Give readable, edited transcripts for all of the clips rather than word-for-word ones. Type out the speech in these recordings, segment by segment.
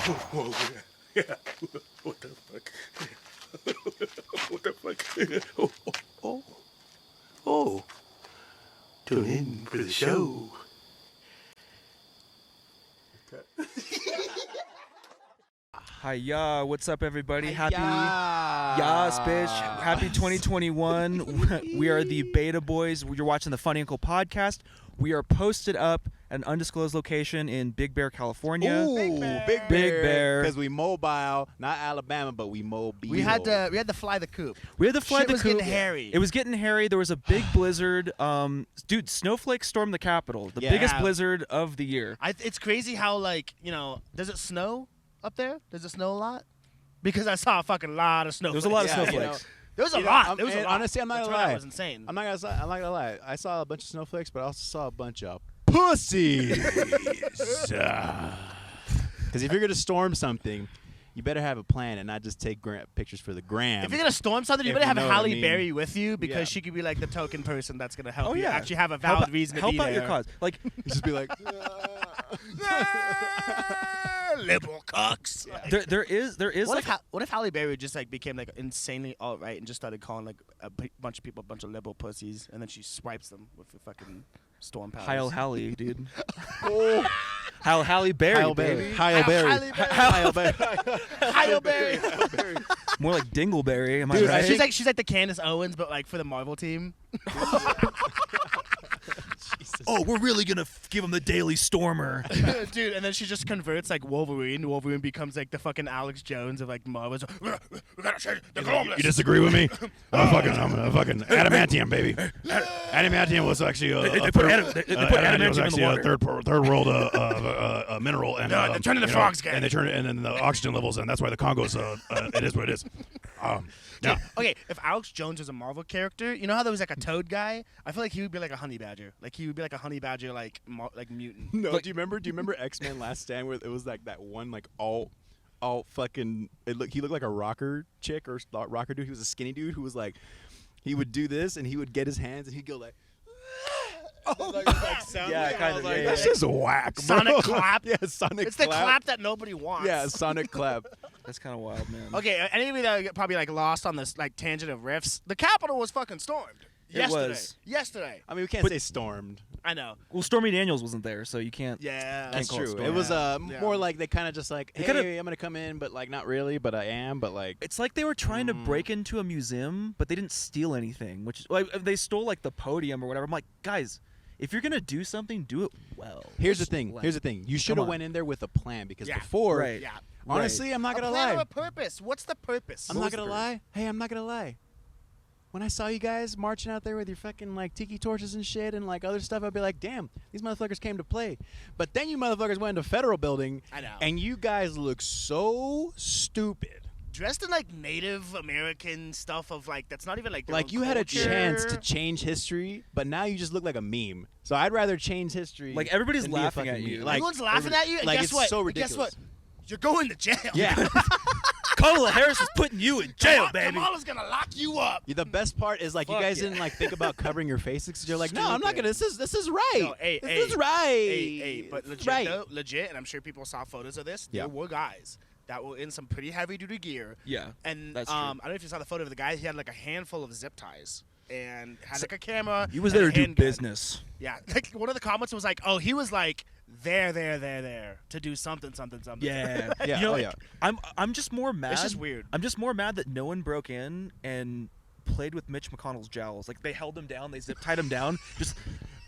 Whoa, yeah. What the fuck? What the fuck? Oh. Tune in for the show. Hiya, what's up, everybody? Hiya. Yas, bitch. Happy 2021. We are the Beta Boiz. You're watching the Funny Uncle podcast. We are posted up at an undisclosed location in Big Bear, California. Ooh, Big Bear. Because we mobile, not Alabama, but we mobile. We had to fly the coop. We had to fly the was coop. getting hairy. It was getting hairy. There was a big blizzard. Dude, Snowflakes stormed the Capitol. The biggest blizzard of the year. It's crazy how, does it snow up there? Does it snow a lot? Because I saw a fucking lot of snowflakes. There was a lot of snowflakes. You know, there was a lot. There was a lot. Honestly, I'm not gonna lie. That was insane. I'm not gonna lie. I saw a bunch of snowflakes, but I also saw a bunch of pussies. Because if you're gonna storm something, you better have a plan and not just take pictures for the gram. If you're gonna storm something, you better have Halle Berry with you because Yeah. she could be like the token person that's gonna help Oh, you yeah. actually have a valid reason to be there. Help out your cause. Like, just be like, liberal cucks. there is What if Halle Berry just became insanely alt-right and just started calling a bunch of people a bunch of liberal pussies, and then she swipes them with the fucking storm powers? Heil Halle, dude. Heil Halle Berry, baby. Heil Berry. Heil Berry. More like Dingleberry, am I Dude, right? She's like the Candace Owens, but for the Marvel team. Oh, we're really gonna give him the Daily Stormer. Dude, and then she just converts Wolverine. Wolverine becomes the fucking Alex Jones of Marvel. We gotta change the globalists. You disagree with me? I'm a fucking adamantium, baby. Adamantium was actually They put adamantium was in the actually water. a third world mineral, and No, they turn into frogs, guys. and they turn it, and then the oxygen levels, and that's why the Congo's it is what it is. Yeah. Okay, if Alex Jones was a Marvel character, you know how there was a toad guy? I feel like he would be like a honey badger. He would be like a honey badger mutant. No, do you remember X-Men Last Stand where it was that one all fucking he looked like a rocker chick or rocker dude. He was a skinny dude who was he would do this and he would get his hands and he'd go sound kind of. That's just whack, bro. Sonic clap. Yeah, Sonic It's clap. the clap that nobody wants. Yeah, Sonic clap. That's kind of wild, man. Okay, any of you that probably lost on this tangent of riffs, the Capitol was fucking stormed. Yesterday. I mean, we can't say stormed. I know. Well, Stormy Daniels wasn't there, so you can't. Yeah. That's call it true. storm. It was Yeah. more like they kind of just hey, kinda- I'm gonna come in, but not really, but I am, but It's like they were trying to break into a museum, but they didn't steal anything. Which they stole the podium or whatever. I'm like, guys, if you're gonna do something, do it well. Here's the thing. You should have on. went in there with a plan because Yeah. before, Right. Yeah. honestly, I'm not gonna A plan lie. or a purpose. What's the purpose? I'm not gonna lie. Hey, I'm not gonna lie. When I saw you guys marching out there with your fucking tiki torches and shit and other stuff, I'd be like, damn, these motherfuckers came to play. But then you motherfuckers went into Federal Building. I know. And you guys look so stupid. Dressed in Native American stuff of that's not even their own You had a culture. chance to change history, but now you just look like a meme. So I'd rather change history. Everybody's than be a laughing fucking at you. meme. Everyone's laughing at you, and guess it's what? so And guess ridiculous. what? You're going to jail. Yeah. Kamala Harris is putting you in jail, baby. Kamala's gonna lock you up. The best part is you guys yeah. didn't think about covering your faces because you're like, no, I'm not gonna. This is right. No, hey, this is right. Hey, but legit right. though, legit, and I'm sure people saw photos of this. Yeah. There were guys that were in some pretty heavy duty gear. Yeah, And that's I true. don't know if you saw the photo of the guy. He had a handful of zip ties and had a camera. He was and there a to do handgun. business. Yeah, one of the comments was oh, he was there to do something. Yeah, Yeah, You know, oh, yeah. I'm just more mad. It's just weird. I'm just more mad that no one broke in and played with Mitch McConnell's jowls. They held him down, they zip tied him down. Just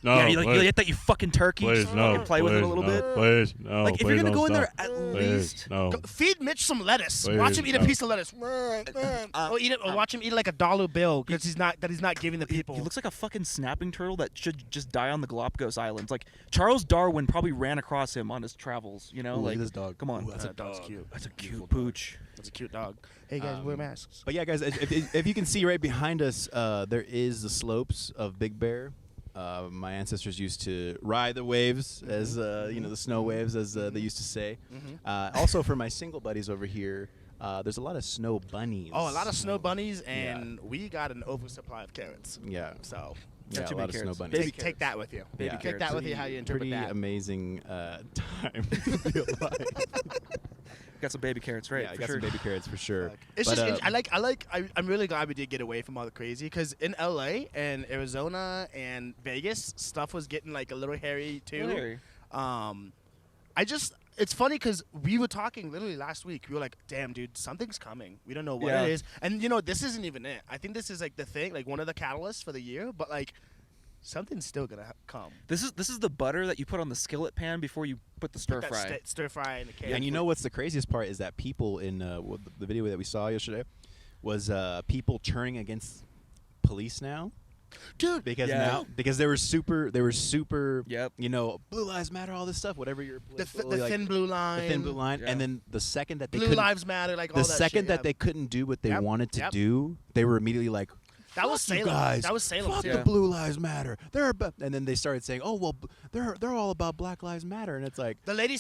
No, yeah, you please. get that, you fucking turkey. Please, Just no. fucking play with him a little bit. Please, no. If you're gonna go in there, at least. no. Feed Mitch some lettuce. Please, Watch him eat a no. piece of lettuce. Or eat it. Or watch him eat a dollar bill because he's not giving the people. He looks like a fucking snapping turtle that should just die on the Galapagos Islands. Charles Darwin probably ran across him on his travels. Ooh, look at this dog. Come on, That dog's cute. that's a cute pooch. That's a cute dog. Hey guys, wear masks. But yeah, guys, if you can see right behind us, there is the slopes of Big Bear. My ancestors used to ride the waves, as the snow waves, as they used to say. Also, for my single buddies over here, there's a lot of snow bunnies. Oh, a lot of snow bunnies, and we got an oversupply of carrots. Yeah. So Yeah, too a many lot of snow carrots. bunnies. Baby take that with you. Yeah. Take that with you. How you interpret Pretty that? amazing time to be alive. Got some baby carrots, right? Yeah, I for got sure. some baby carrots for sure. Fuck. It's But, just I'm really glad we did get away from all the crazy because in LA and Arizona and Vegas stuff was getting like a little hairy too. Larry. It's funny because we were talking literally last week. We were like, damn, dude, something's coming. We don't know what Yeah. it is. And, this isn't even it. I think this is, like, the thing, like, one of the catalysts for the year. But, like, something's still going to come. This is the butter that you put on the skillet pan before you put the stir That fry. stir fry in the can. Yeah, and you know what's the craziest part is that people in the video that we saw yesterday was people turning against police now. Dude, Because Yeah. because they were super Yep. Blue Lives Matter, all this stuff, whatever your the thin blue line. the thin blue line, Yeah. and then the second that they Blue couldn't, Lives Matter, like all the that second shit, that yeah. they couldn't do what they Yep, wanted to yep. do, they were immediately like, That was "Fuck you Salem. guys. That was Salem, Fuck too. the Yeah. Blue Lives Matter. And then they started saying, "Oh well, they're all about Black Lives Matter," and it's like, The lady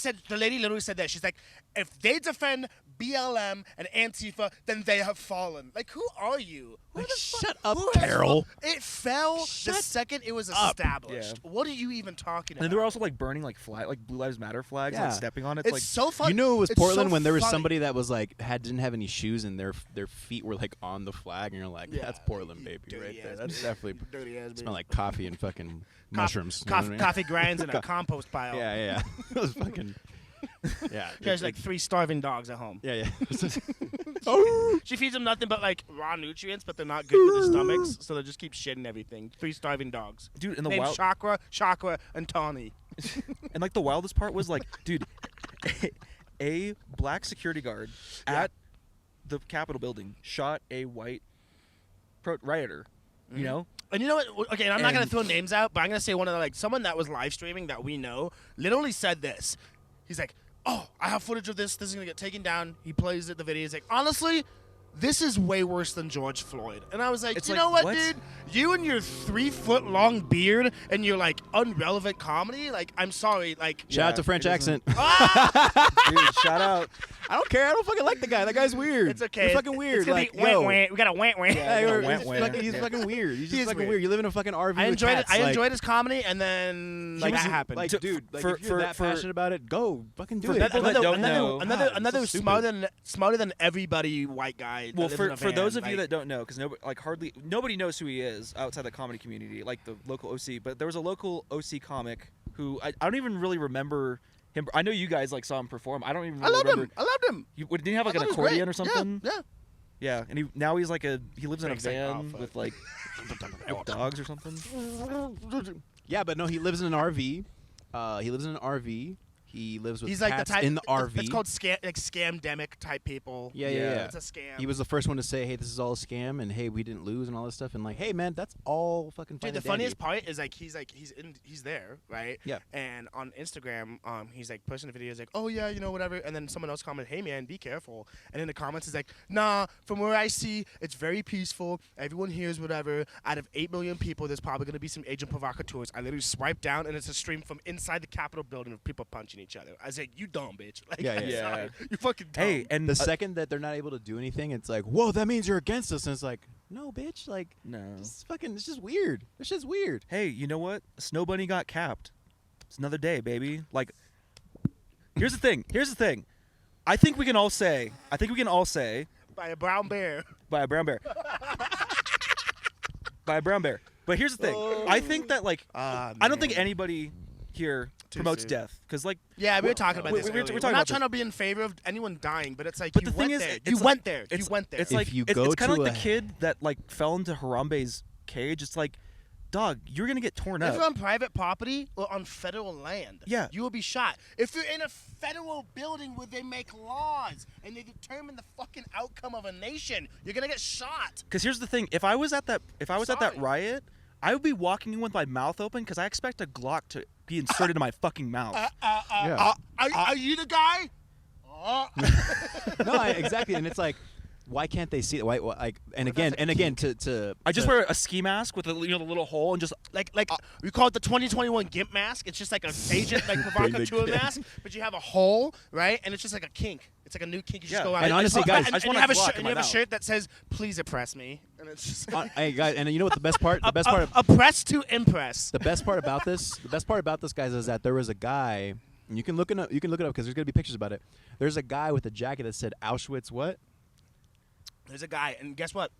literally said that. She's like, if they defend BLM and Antifa, then they have fallen. Like, who are you? Who Like, the fuck- shut up, who has Carol. fall- It fell the Shut second it was up. established. Yeah. What are you even talking And about? then they were also like burning like Blue Lives Matter flags, like Yeah. stepping on it. It's like so funny. you know, it was It's so Portland when there was funny. somebody that was like didn't have any shoes and their feet were like on the flag, and you're like, Yeah. that's Portland, baby, Dirty right there. ass That's bitch. definitely Dirty ass smell bitch. like coffee and fucking mushrooms. you know what I mean? Coffee grinds in a compost pile. Yeah. It was fucking. Yeah. She has like 3 starving dogs at home. Yeah. She feeds them nothing but like raw nutrients, but they're not good for their stomachs, so they just keep shitting everything. 3 starving dogs. dude, in the Named wild, Chakra, and Tawny. and like the wildest part was like, dude, a black security guard Yeah. at the Capitol building shot a white rioter. Mm-hmm. You know, And you know what? Okay, and I'm not gonna And- throw names out, but I'm gonna say one of the like someone that was live streaming that we know literally said this. He's like, "Oh, I have footage of this. This is gonna get taken down." He plays it. The video. He's like, "Honestly, this is way worse than George Floyd." And I was like, It's "You like, know what, what? dude? You and your 3-foot long beard and your like unrelevant comedy. Like, I'm sorry. Like, Shout out to Yeah, French it doesn't- accent. dude, shout out. I don't care. I don't fucking like the guy. That guy's weird. it's okay. You're fucking weird. It's gonna Like, be wah, yo. wah. We got a wah, wah. Yeah, Hey, yeah, he's, wah, wah. fucking, he's Yeah. fucking weird. He's He just is fucking weird. weird. You live in a fucking RV. I with enjoyed cats. it. I like, enjoyed his comedy, and then like, that happened. Like, To- dude, like, for- if you're that for- passionate about it, go fucking do for it. people that don't know- another so stupid. smarter than everybody white guy. that Well, lives in a for those van, of you like- that don't know, because nobody knows who he is outside the comedy community, like the local OC. But there was a local OC comic who I don't even really remember him. I know you guys like saw him perform. I don't even. I Really loved remember. him. I loved him. Didn't he have like I an thought he was accordion great. or something? Yeah. Yeah, and now he's like he lives in a Frank's like, van oh, fuck. with like dogs or something. Yeah, but no, he lives in an RV. He lives in an RV. He lives with He's like cats the type in the RV. It's called scamdemic type people. Yeah. It's a scam. He was the first one to say, "Hey, this is all a scam," and "Hey, we didn't lose," and all this stuff. And like, "Hey, man, that's all fucking fine Dude, the and funniest dandy." part is he's there, right? Yeah. And on Instagram, he's like posting the videos like, oh yeah, whatever. And then someone else commented, hey man, be careful. And in the comments is like, nah, from where I see, it's very peaceful. Everyone hears whatever. Out of 8 million people, there's probably gonna be some agent provocateurs. I literally swipe down and it's a stream from inside the Capitol building of people punching each other. I was like, you dumb bitch. Like, Yeah, I'm yeah. sorry. You fucking dumb. Hey, and The second that they're not able to do anything, it's like, "Whoa, that means you're against us." And it's like, "No, bitch, like, no. it's just weird. This shit's weird." Hey, you know what? Snow Bunny got capped. It's another day, baby. Like, here's the thing. I think we can all say by a brown bear. by a brown bear. By a brown bear. But here's the thing. I think that like I don't think anybody here Too promotes soon. death because like Yeah, we were talking about this. we're earlier. talking We're about not this. trying to be in favor of anyone dying, but it's like But you the thing went is, there. it's You like- went there. You it's- went there. It's If like you it's go kind of to like a- the kid that like fell into Harambe's cage. It's like, dog, you're gonna get torn If up. you're on private property or on federal land, Yeah. you will be shot. If you're in a federal building where they make laws and they determine the fucking outcome of a nation, you're gonna get shot. Because here's the thing: if I was at that Sorry. riot, I would be walking in with my mouth open because I expect a Glock to be inserted in my fucking mouth. Yeah. Are you the guy? No, exactly. And it's like, why can't they see it? Why like? And again, to I just wear a ski mask with the little hole and just Like we call it the 2021 GIMP mask. It's just like an agent like provocateur mask, but you have a hole, right? And it's just like a kink. It's like a new kink. You just Yeah. go out. And honestly, guys, I just and want you have a a Glock shirt. in And my you have a mouth. shirt that says "Please oppress me," and it's just hey guys, and you know what the best part? The best part. oppress to impress. The best part about this, guys, is that there was a guy And you can look it up. You can look it up because there's gonna be pictures about it. There's a guy with a jacket that said Auschwitz. What? There's a guy, and guess what?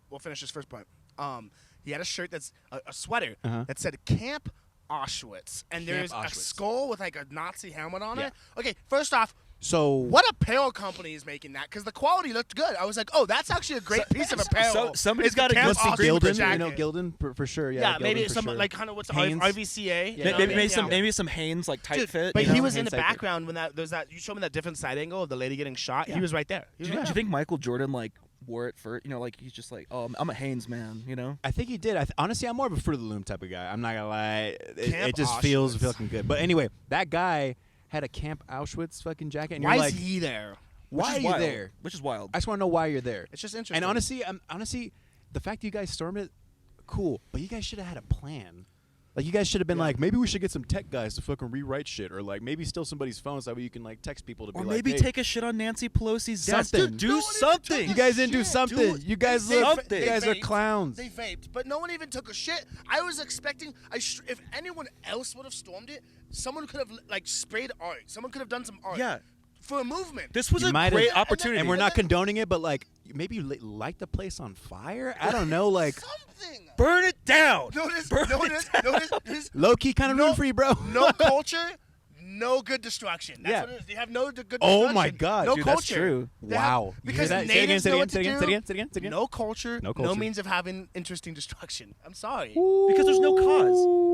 We'll finish this first part. He had a shirt that's a sweater that said Camp Auschwitz, and there's a skull with like a Nazi helmet on it. Okay, first off, so what apparel company is making that? Because the quality looked good. I was like, oh, that's actually a great piece of apparel. So somebody's got to Camp must be Auschwitz Gildan. jacket. You know Gildan for sure. Yeah, Gildan maybe for some sure. like kind of what's Hanes. RVCA. Yeah. Maybe some Hanes like tight Dude, fit. but you he know? was in Hanes the tight fit. background when there's that. You showed me that different side angle of the lady getting shot. Yeah. He was right there. Do you think Michael Jordan like wore it for, you know, like he's just like, oh, I'm a Hanes man, you know? I think he did. Honestly, I'm more of a Fruit of the Loom type of guy. I'm not gonna lie. Camp It just feels Auschwitz. fucking good. But anyway, that guy had a Camp Auschwitz fucking jacket. And Why you're is like, he there? why are you wild. there? Which is wild. I just want to know why you're there. It's just interesting. And honestly, the fact you guys stormed it, cool. But you guys should have had a plan. Like you guys should have been like, maybe we should get some tech guys to fucking rewrite shit, or like maybe steal somebody's phone so that way you can like text people to be Or like, maybe hey, take a shit on Nancy Pelosi's desk. Something. Dude, do No one even something. you guys didn't do Shit. something. You guys They look. vaped. You guys They are vaped. clowns. They vaped, but no one even took a shit. I was expecting. If anyone else would have stormed it, someone could have like sprayed art. Someone could have done some art. Yeah. For a movement. This was You a might great have- opportunity. And we're not condoning it, but like maybe light the place on fire. I don't know, like Something. burn it down. Notice. Burn Notice. low key kind of No- ruined for you, bro. No culture, no good destruction. That's Yeah. what it is. They have no good destruction. Oh my God. No Dude, culture. that's true. They have- Wow. You hear because that? Say it again, natives say it know again, what say it to again, do. say it again, say it again, say it again. No culture, No no culture. means of having interesting destruction. I'm sorry. Because there's no cause.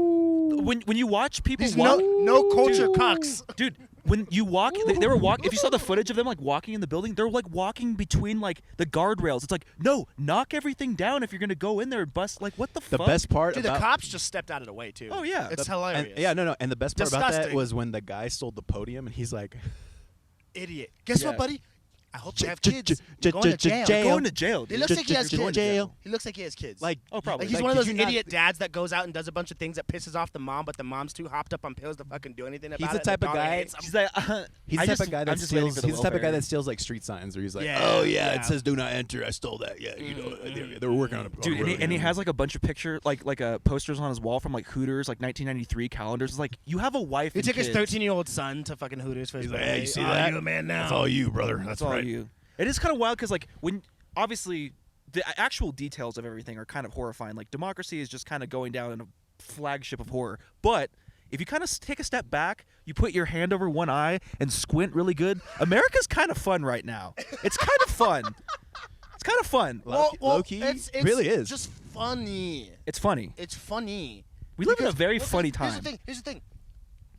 When you watch people There's walk, no culture cucks. dude, when you walk, they were walking. If you saw the footage of them like walking in the building, they're like walking between like the guardrails. It's like, no, knock everything down if you're gonna go in there and bust. Like, what the The fuck? best part Dude, the about cops just stepped out of the way too. Oh, yeah. it's and, hilarious. no. And the best part about that Disgusting. was when the guy stole the podium, and he's like, Idiot. Guess Yeah. what, buddy? I hope you have J- kids. j- You're going to jail. jail. Going to jail. It Dude. looks like he has J- j- kids. jail. He looks like he has kids. like, Oh, probably. Like he's like, one of did those you not idiot dads that goes out and does a bunch of things that pisses off the mom, but the mom's too hopped up on pills to fucking do anything about He's it. the and type of daughter guy- hates him. He's like, he's the type of guy that steals. He's the type of guy that steals like street signs, where he's like, Yeah, oh yeah, yeah. it says do not enter. I stole that. Yeah, you know, they were working on it. Dude, and he has like a bunch of picture, like posters on his wall from like Hooters, like 1993 calendars. It's like, you have a wife. He and took his kids. 13-year-old son to fucking Hooters for his He's like, birthday. hey, you see Oh, that? you a man now. That's all you, brother. That's That's all right. you. It is kind of wild because like when obviously the actual details of everything are kind of horrifying. Like democracy is just kind of going down in a flagship of horror. But if you kind of take a step back, you put your hand over one eye and squint really good. America's kind of fun right now. It's kind of fun. It's kind of fun. Low-key, it's really is. just funny. It's funny. It's funny. We live in a Because- very look, funny Here's time. the thing. Here's the thing.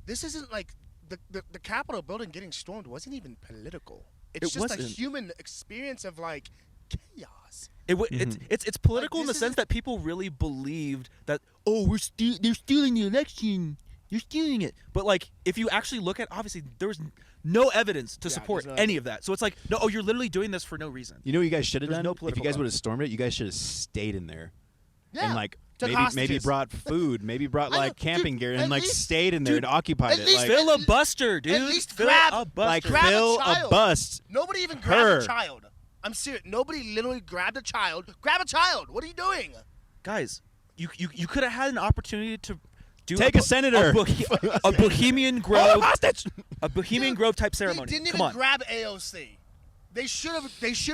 This isn't like the Capitol building getting stormed wasn't even political. It's It just a wasn't. human experience of like chaos. It's political in the this sense isn't- that people really believed that they're stealing the election. You're stealing it. But like if you actually look at, obviously there was no evidence to Yeah, support there's no any of that. So it's like, no, you're literally doing this for no reason. You know what you guys should have There's done? no If you political guys would have cause. stormed it, you guys should have stayed in there. Yeah. And like Took maybe hostages. brought food, maybe brought I know, like camping dude, gear, at and like least- stayed in there dude, and occupied at it. least Like, Filibuster, dude. least Fill grab- a buster. like grab a fill a child. bust. Nobody even grabbed Her. a child. I'm serious. Nobody literally grabbed a child. Grab a child. What are you doing? Guys, you could have had an opportunity to do Take a senator. a Bohemian Grove, hostage. a Bohemian Grove type ceremony. They didn't Come even on. grab AOC. They should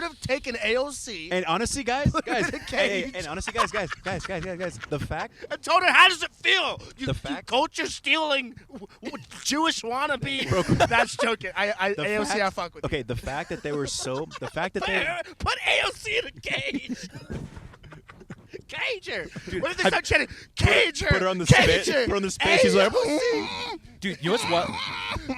have taken AOC And honestly, guys, Put her in a hey, cage. and honestly, guys, the fact and told her, how does it feel? You, The you fact- culture stealing Jewish wannabe. That's joking. the AOC, fact- I fuck with. okay, the fact that they were so the fact that You. they Put AOC in a cage. Cage her. What if they start chanting? Cage her. put her on the cage spit. her, Put her on the spit. She's like, AOC. Dude, you know what's what?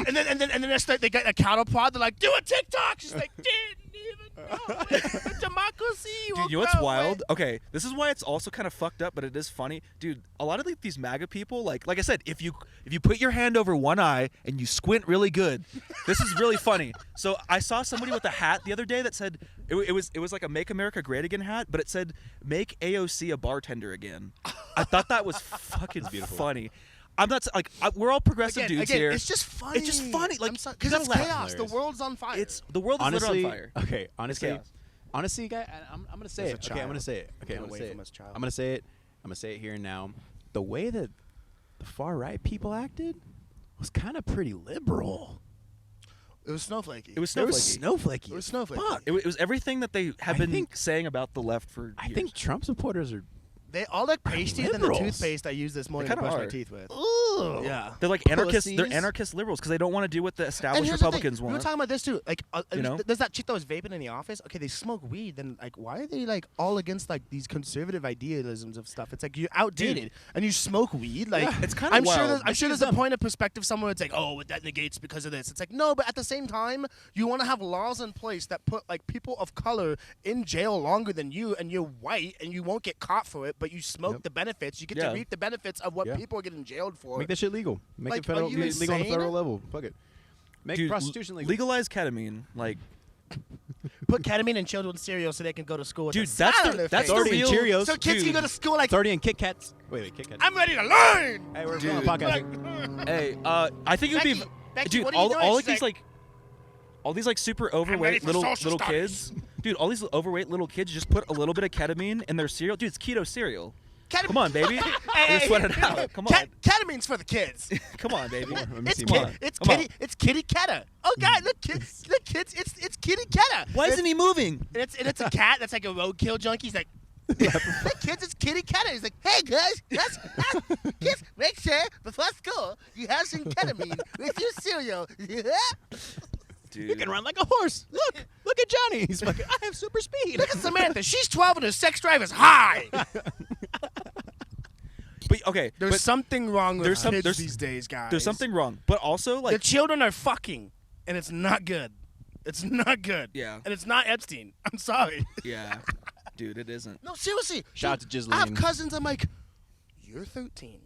and then they get a counterpart. They're like, do a TikTok. She's like, didn't even know it. Democracy. Dude, you know what's wild? Okay, this is why it's also kind of fucked up, but it is funny. Dude, a lot of these MAGA people, like I said, if you put your hand over one eye and you squint really good, this is really funny. So I saw somebody with a hat the other day that said it was like a Make America Great Again hat, but it said Make AOC a bartender again. I thought that was fucking funny. I'm not like we're all progressive dudes again, here. It's just funny. It's just funny, like, because you gotta it's laugh. chaos. The Hilarious. world's on fire. The world is honestly, lit on fire. okay, honestly, chaos. honestly, guy, I'm gonna say There's it. a Okay, I'm gonna child. say it. Okay, I'm Get gonna away say from it. us, child. I'm gonna say it. I'm gonna say it here and now. The way that the far right people acted was kind of pretty liberal. It was snowflakey. It was It was snowflakey. snowflakey. It was as snowflakey. fuck. It was everything that they have I been think- saying about the left for years. I think Trump supporters are. They all look pastier than the liberals. toothpaste I used this morning to kinda brush my are. teeth with. Ooh. Yeah. They're like anarchists. They're Pussies. anarchist liberals because they don't want to do what the And established here's the Republicans thing. We were want. talking about this too. Like, You know? there's that chick that was vaping in the office. Okay, they smoke weed. Then, like, why are they like all against like these conservative idealisms of stuff? It's like you're outdated and you smoke weed. Like, it's kinda I'm sure wild. there's, I'm This sure is there's a point of perspective somewhere. It's like, oh, that negates because of this. It's like, no, but at the same time, you want to have laws in place that put like people of color in jail longer than you, and you're white and you won't get caught for it, but you smoke the benefits. You get Yeah. to reap the benefits of what Yeah. people are getting jailed for. Make that shit legal. Make Like, it federal, are you legal on the insane? federal level. Fuck it. Make Dude, prostitution legal. legalize ketamine. Like, Put ketamine in children's cereal so they can go to school with dude, a that's smile on the their that's face. the 30 real. Cheerios. So kids dude. can go to school like, 30 and Kit Kats. Wait, Kit Kats. I'm ready to learn. Hey, we're Dude. doing a podcast. Like, Hey, I think it would be, Becky, dude. what are you doing? All She's of these like, all these like super ready overweight for little social kids, dude. All these overweight little kids just put a little bit of ketamine in their cereal, dude. It's keto cereal. Come on, baby. Hey, Just sweat it out. Come on. Ketamine's for the kids. Come on, baby. Let me It's see Come more. on. It's kitty Keta. Oh God, look kids, it's kitty Keta. Why isn't he moving? And it's a cat that's like a roadkill junkie. He's like, look kids, it's kitty Keta. He's like, hey guys, kids, make sure before school you have some ketamine with your cereal. Dude. You can run like a horse. Look at Johnny. He's fucking. I have super speed. Look at Samantha. She's 12 and her sex drive is high. But okay, There's but something wrong with there's some- kids there's- these days, guys. there's something wrong. But also, The like, children are fucking, and it's not good. It's not good. Yeah. And it's not Epstein. I'm sorry. yeah, dude, it isn't. No, seriously. Shout out Dude, to I have Ghislaine. cousins. I'm like, you're 13.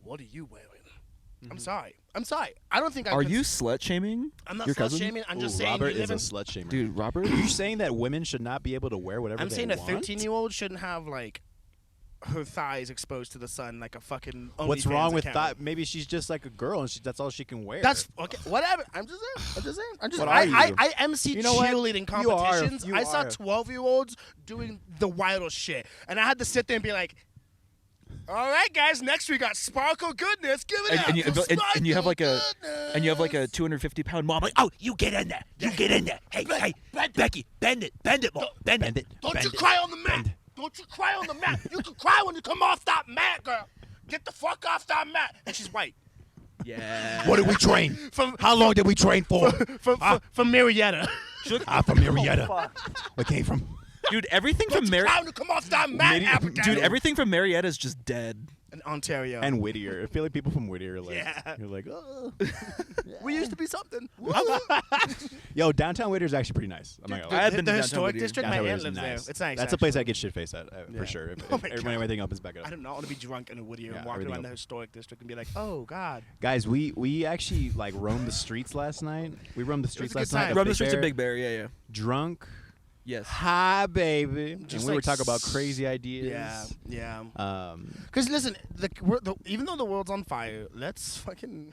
What are you wearing? I'm sorry. I don't think I Are could- you slut shaming? I'm not your slut cousin? shaming. I'm just Ooh, saying Robert you is live a in. slut shamer. Dude, Robert. Are you saying that women should not be able to wear whatever I'm they saying a want? 13-year-old shouldn't have like her thighs exposed to the sun like a fucking. What's OnlyFans wrong with account. that? Maybe she's just like a girl and that's all she can wear. That's okay. Whatever. I'm just saying. What are you? I MC You know what? cheerleading You are. competitions. You I saw are. 12-year-olds doing the wildest shit, and I had to sit there and be like, "All right, guys, next we got Sparkle Goodness. Give it up and you, for and you have like a Sparkle and you have like a Goodness." 250-pound mom. Like, oh, you get in there. You get in there. Hey, Bend- hey, bend it. Becky, bend it more. Bend it. Don't you cry on the mat. Don't you cry on the mat. You can cry when you come off that mat, girl. Get the fuck off that mat. And she's white. Yeah. What did we train? From How long did we train for? from Marietta. I'm from Marietta. We came from. Dude, everything Don't from you Marietta. cry when you come off that mat, African. Dude, everything from Marietta is just dead. in Ontario. and Whittier. I feel like people from Whittier are like, Yeah. you're like, oh. we used to be something. Yo, downtown Whittier's actually pretty nice. I'm not gonna I lie. have been the to historic Downtown district. Downtown My Whittier's aunt lives nice. there. It's nice. That's a place I actually. get shit faced at Yeah. for sure. If, Oh my when God. everything opens back up. I do not want to be drunk in a Whittier Yeah, and walk everything around the else. historic district and be like, oh God. Guys, we actually like roamed the streets last night. We roamed the streets a good last night. time. of Run the Big streets of Bear, Big Bear. Yeah, yeah. Drunk. Yes. Hi, baby. Just and we were like talking about crazy ideas. Yeah, yeah. Um, Because listen, even though the world's on fire, let's fucking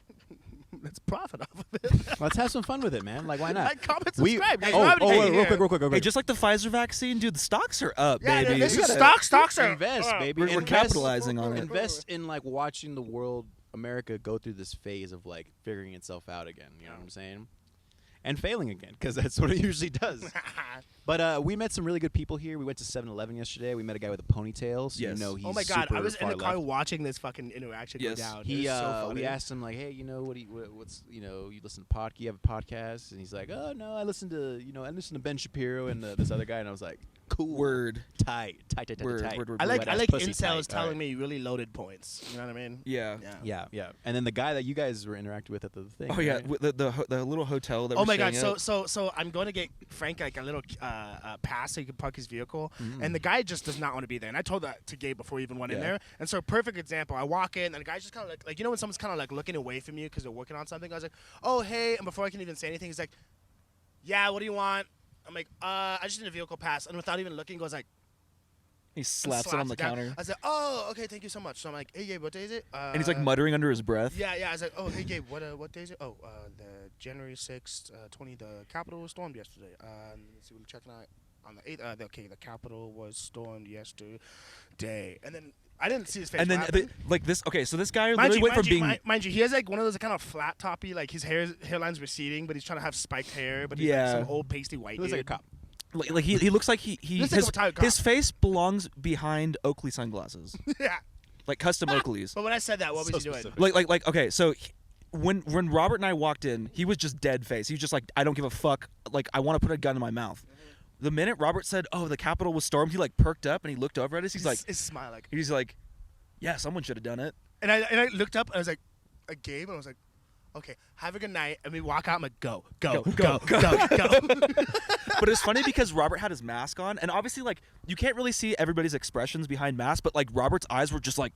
let's profit off of it. let's have some fun with it, man. Like, why not? Like, comment, We- subscribe. Guys. oh, You know how many wait, people real here- quick. Hey, just like the Pfizer vaccine, dude, the stocks are up, Yeah, baby. this We is gotta stocks are invest, baby. We're Invest- capitalizing on it. Invest in like watching the world, America, go through this phase of like figuring itself out again. You know what I'm saying? And failing again, because that's what it usually does. But we met some really good people here. We went to 7-Eleven yesterday. We met a guy with a ponytail, so Yes. you know he's Oh my God! super I was in the far car left. watching this fucking interaction Yes. go down. He It was so funny. we asked him like, hey, you know what's you listen to you have a podcast, and he's like, oh no, I listen to Ben Shapiro and this other guy, and I was like, cool, Word. tight. Word. tight. Word. I like Wet-ass incels pussy tight. telling Alright. me really loaded points. You know what I mean? Yeah. Yeah. And then the guy that you guys were interacting with at the thing. Oh yeah, right? with the little hotel that Oh we're my God! staying So at. so I'm going to get Frank like a little pass so he can park his vehicle, Mm. and the guy just does not want to be there. And I told that to Gabe before he even went in Yeah. there. And so perfect example. I walk in, and the guy's just kind of like you know when someone's kind of like looking away from you because they're working on something. I was like, oh hey, and before I can even say anything, he's like, yeah, what do you want? I'm like, I just need a vehicle pass, and without even looking, goes like. He slaps it on the down. counter, I said, "Oh, okay, thank you so much." So I'm like, "Hey, Gabe, what day is it?" and he's like muttering under his breath. Yeah, yeah. I was like, "Oh, hey, Gabe, what day is it?" Oh, the January 6th, 20. The Capitol was stormed yesterday. Let's see, we're checking out on the 8th. Okay, the Capitol was stormed yesterday, and then I didn't see his face. And then What happened? like this. Okay, so this guy Mind literally you, went from being mind you, he has like one of those kind of flat toppy, like his hairline's receding, but he's trying to have spiked hair, but he's like some old pasty white He looks like a dude. cop. like he looks like he Looks like a retired cop. his face belongs behind Oakley sunglasses, Yeah. like custom Oakleys. But when I said that, what was So he doing? specific. Like okay, so when Robert and I walked in, he was just dead face. He was just like, I don't give a fuck. Like, I want to put a gun in my mouth. The minute Robert said, "Oh, the Capitol was stormed," he like perked up and he looked over at us. He's like, his smile, like, he's like, yeah, someone should have done it. and I looked up and I was like Gabe, and I was like, okay, have a good night, and we walk out. I'm like, go. But it's funny because Robert had his mask on, and obviously, like, you can't really see everybody's expressions behind masks, but like Robert's eyes were just like,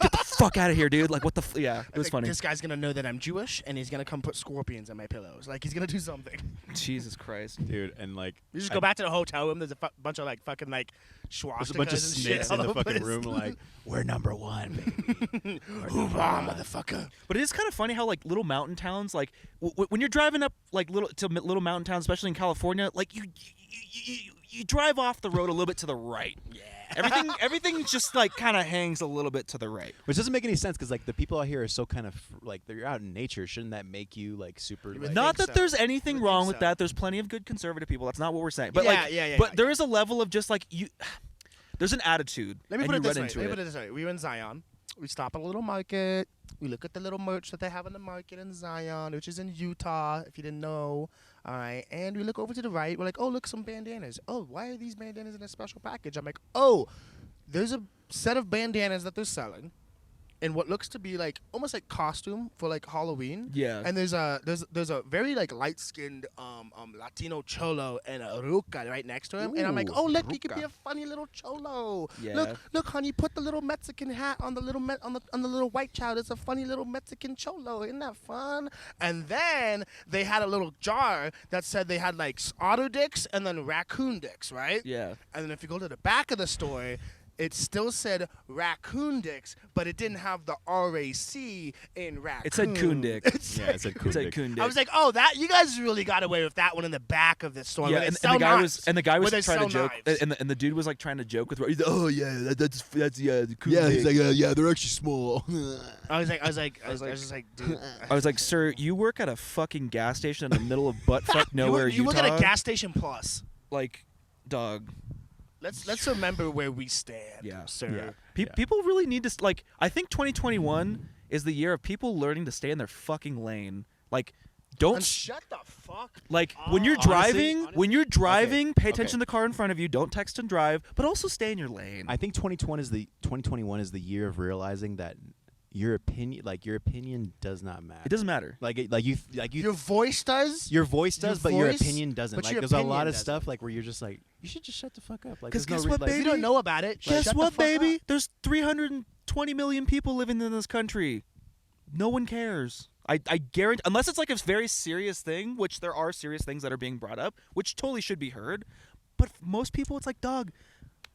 get the fuck out of here, dude. Like, what the yeah, it was Like, funny. This guy's gonna know that I'm Jewish, and he's gonna come put scorpions in my pillows. Like, he's gonna do something. Jesus Christ. Dude, and like You just go back to the hotel room. There's a bunch of like fucking like swastikas there's a bunch of and snakes shit in all the over fucking place. room, like we're number one, baby. Hoorah, motherfucker. But it is kind of funny how like little mountain towns, like when you're driving up like little mountain towns, especially in California, like you drive off the road a little bit to the right. Yeah. Everything just like kind of hangs a little bit to the right. Which doesn't make any sense because like the people out here are so kind of like they're out in nature. Shouldn't that make you like super? would Like, Not think that so. there's anything I would wrong think with so. that. There's plenty of good conservative people. That's not what we're saying. But Yeah, but there is a level of just like you. There's an attitude. Let me and put you it this run way. into Let me it. put it this way. We were in Zion. We stop at a little market. We look at the little merch that they have in the market in Zion, which is in Utah, if you didn't know. All right. And we look over to the right. We're like, oh, look, some bandanas. Oh, why are these bandanas in a special package? I'm like, oh, there's a set of bandanas that they're selling in what looks to be like almost like costume for like Halloween. Yeah. And there's a very like light skinned Latino cholo and a ruca right next to him. And I'm like, Ooh, oh look, he could be ruca. a funny little cholo. Yeah. Look, honey, put the little Mexican hat on the little on the little white child. It's a funny little Mexican cholo. Isn't that fun? And then they had a little jar that said they had like otter dicks and then raccoon dicks, right? Yeah. And then if you go to the back of the store, it still said raccoon dicks, but it didn't have the RAC in raccoon. It said coon dick. yeah, it's a cool. It said coon dick. I was like, oh, that you guys really got away with that one in the back of the store. Yeah, where they and sell the guy knives, was trying where they to sell joke, knives. and the dude was like trying to joke with. He's like, oh yeah, that's the coon Yeah, dick. he's like, yeah, they're actually small. I was just like, dude. I was like, sir, you work at a fucking gas station in the middle of buttfuck nowhere, you Utah. work at a gas station plus. Like, dog. Let's remember where we stand, Yeah. sir. Yeah. People really need to like. I think 2021 is the year of people learning to stay in their fucking lane. Like, don't And shut the fuck. like when you're Honestly- driving. honestly- When you're driving, pay okay. attention to the car in front of you. Don't text and drive, but also stay in your lane. I think 2021 is the year of realizing that your opinion does not matter. it doesn't matter. Your voice does. your voice does, but your voice, opinion doesn't. but Like your there's a opinion lot of doesn't. stuff like where you're just like, you should just shut the fuck up. Like, 'Cause there's guess no what, like, If you baby? don't know about it, Guess shut the what, fuck baby? up. There's 320 million people living in this country. No one cares. I guarantee, unless it's like a very serious thing, which there are serious things that are being brought up, which totally should be heard. But most people, it's like, dog,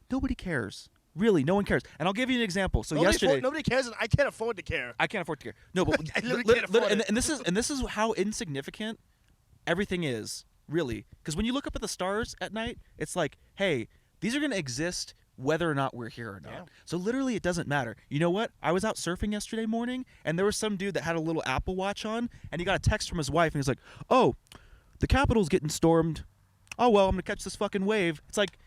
nobody cares. Really, no one cares. And I'll give you an example. So yesterday, nobody cares, and I can't afford to care. I can't afford to care. No, but I literally can't afford it. and this is how insignificant everything is, really. Because when you look up at the stars at night, it's like, hey, these are going to exist whether or not we're here or not. Yeah. So literally, it doesn't matter. You know what? I was out surfing yesterday morning, and there was some dude that had a little Apple Watch on, and he got a text from his wife, and he's like, "Oh, the Capitol's getting stormed. Oh well, I'm gonna catch this fucking wave." It's like,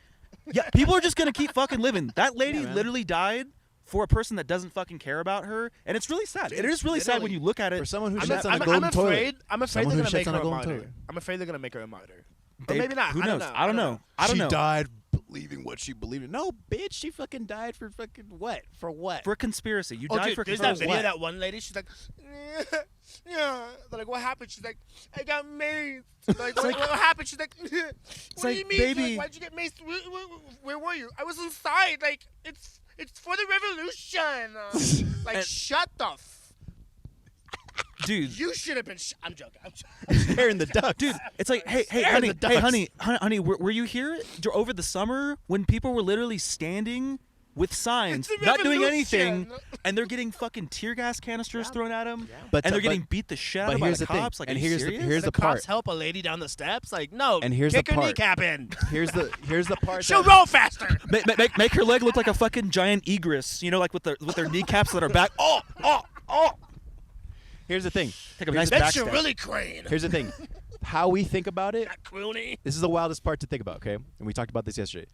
yeah, people are just gonna keep fucking living. That lady man. literally died for a person that doesn't fucking care about her, and it's really sad. It is really sad when you look at it. for someone who I'm, shits on I'm, a golden I'm toilet. afraid. I'm afraid Someone they're who gonna make shits her on a a golden martyr. toilet. I'm afraid they're gonna make her a martyr. Or They- maybe not. Who I knows? don't know. I don't know. I don't she know. died believing what she believed in. No, bitch, she fucking died for fucking what? For what? For a conspiracy, you Oh, died dude, for there's control. that video what? of that one lady. She's like, yeah. They're like, what happened? She's like, I got maced. Like, what happened? She's like, what do like, you mean? She's like, baby. why'd you get maced? Where were you? I was inside. Like, it's for the revolution. Like, shut the. Dude, You should have been. I'm joking. I'm joking. Scaring the duck. dude, it's like, hey, Scaring honey, the hey, ducks. honey, were you here over the summer when people were literally standing with signs, It's a not doing revolution. anything, and they're getting fucking tear gas canisters thrown at them, But and they're but- getting beat the shit out but of by here's the the thing, cops. Like, and are you here's serious? the the part. cops help a lady down the steps. Like, no, And here's kick the her part. kneecap in. Here's the part. She'll that- roll faster. Make her leg look like a fucking giant egress, you know, like with their kneecaps that are back. Oh! Here's the thing. Take a nice That back should step. really crane. Here's the thing. How we think about it. That Clooney. This is the wildest part to think about. Okay, and we talked about this yesterday.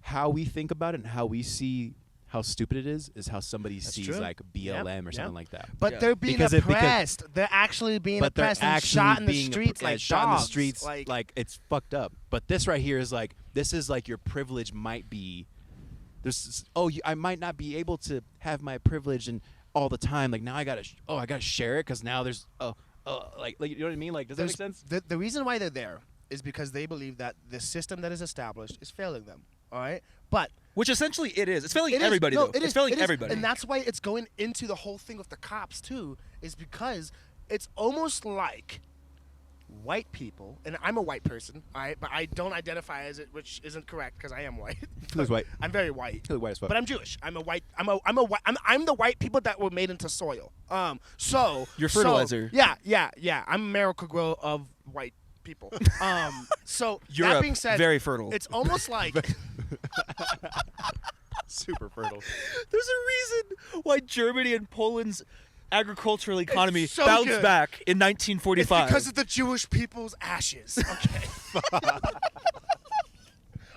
How we think about it and how we see how stupid it is how somebody sees true. like BLM or Yep. something like that. But Yeah. they're being Because oppressed. They're actually being But they're oppressed and actually shot in the being streets like shot in the dogs. streets like it's fucked up. But this right here is like this is like your privilege might be. There's I might not be able to have my privilege and all the time. Like now I gotta share it because now there's like you know what I mean? Like does that make sense? The reason why they're there is because they believe that the system that is established is failing them. All right, but Which essentially it is. It's failing it is- everybody, no, though. it It's is- failing it is, everybody. and that's why it's going into the whole thing with the cops too. Is because it's almost like white people, and I'm a white person, all right, but I don't identify as it, which isn't correct because I am white. Who's white? I'm very white. Who's white as fuck? But I'm Jewish. I'm the white people that were made into soil. So You're fertilizer. Yeah. I'm a miracle grow of white people. So Europe, that being said, very fertile. It's almost like Super fertile. There's a reason why Germany and Poland's agricultural economy so bounced good. back in it's 1945. because of the Jewish people's ashes. Okay.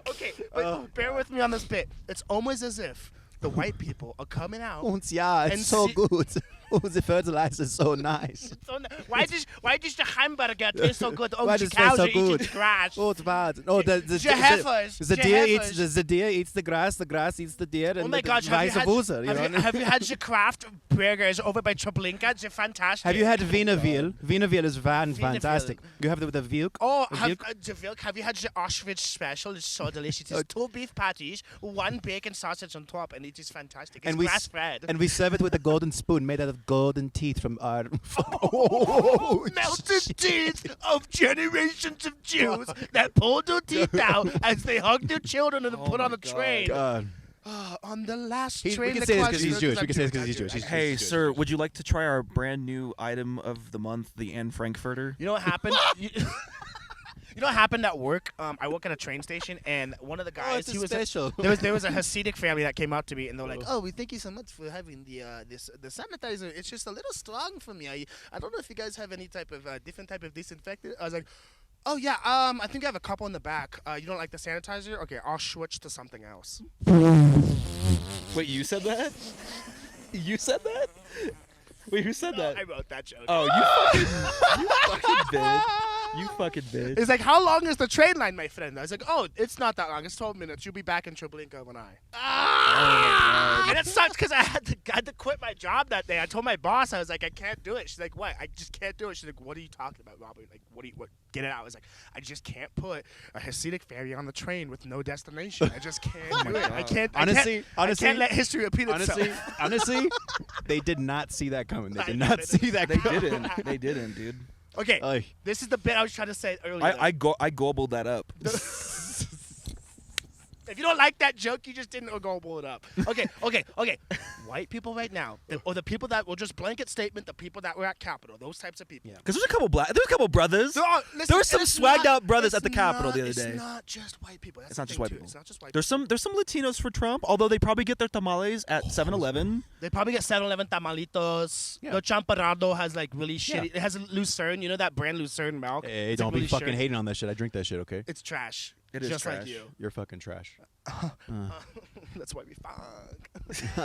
Okay, but bear with me on this bit. It's almost as if the white people are coming out. Yeah, it's so good. The fertilizer is so nice. So why does the hamburger taste so good? Oh, Why the does it taste cows so are eating good? grass. Oh, it's bad. Oh, the heifers, the the deer heifers. eats the deer eats the grass eats the deer, Oh and my the gosh, vice versa. have you had the craft burgers over by Treblinka? They're fantastic. Have you had Wiener Veal? Wiener Veal is fantastic. You have the Veal? Oh, The have, Veal? have you had the Auschwitz special? It's so delicious. It's 2 beef patties, 1 bacon sausage on top, and it is fantastic. It's grass fed. And we serve it with a golden spoon made out of golden teeth from our. Melted teeth of generations of Jews that pulled their teeth out as they hugged their children and put on a train. God. On the last We train. can the say this clock- because he's Jewish. We can say this because I'm he's Jewish. Hey, sir, would you like to try our brand new item of the month, the Anne Frankfurter? You know what happened? You know what happened at work? I work at a train station, and one of the guys, it's he was special. there was a Hasidic family that came out to me, and they were like, "Oh, we thank you so much for having the sanitizer. It's just a little strong for me. I don't know if you guys have any type of different type of disinfectant." I was like, "Oh yeah, I think I have a couple in the back. You don't like the sanitizer? Okay, I'll switch to something else." Wait, you said that? You said that? Wait, who said that? I wrote that joke. Oh, you fucking bitch. You fucking bitch. It's like, how long is the train line, my friend? I was like, oh, it's not that long. It's 12 minutes. You'll be back in Treblinka when and it sucks because I had to quit my job that day. I told my boss, I was like, I can't do it. She's like, what? I just can't do it. She's like, what are you talking about, Robert? Like, what? Get it out. I was like, I just can't put a Hasidic family on the train with no destination. I just can't do it. I can't. Honestly, I can't let history repeat itself. Honestly, they did not see that coming. They I did know not they see that They coming. didn't. They didn't, dude. Okay, Oy. this is the bit I was trying to say earlier. I gobbled that up. If you don't like that joke, you just didn't go blow it up. Okay. White people right now, or the people that will just blanket statement, the people that were at Capitol, those types of people. Because there's a couple brothers. Listen, There were some and it's swagged out brothers it's at the Capitol not- the other day. It's not just white people. That's It's not the just thing, white too. people. It's not just white There's some Latinos for Trump, although they probably get their tamales at 7-Eleven. people. They probably get 7-Eleven tamalitos. Yeah. The champorado has like really shitty. It has Lucerne. You know that brand Lucerne milk? Hey, It's, don't like, be really fucking shitty. hating on that shit. I drink that shit, okay? It's trash. It is just trash. like you. You're fucking trash. That's why we fuck.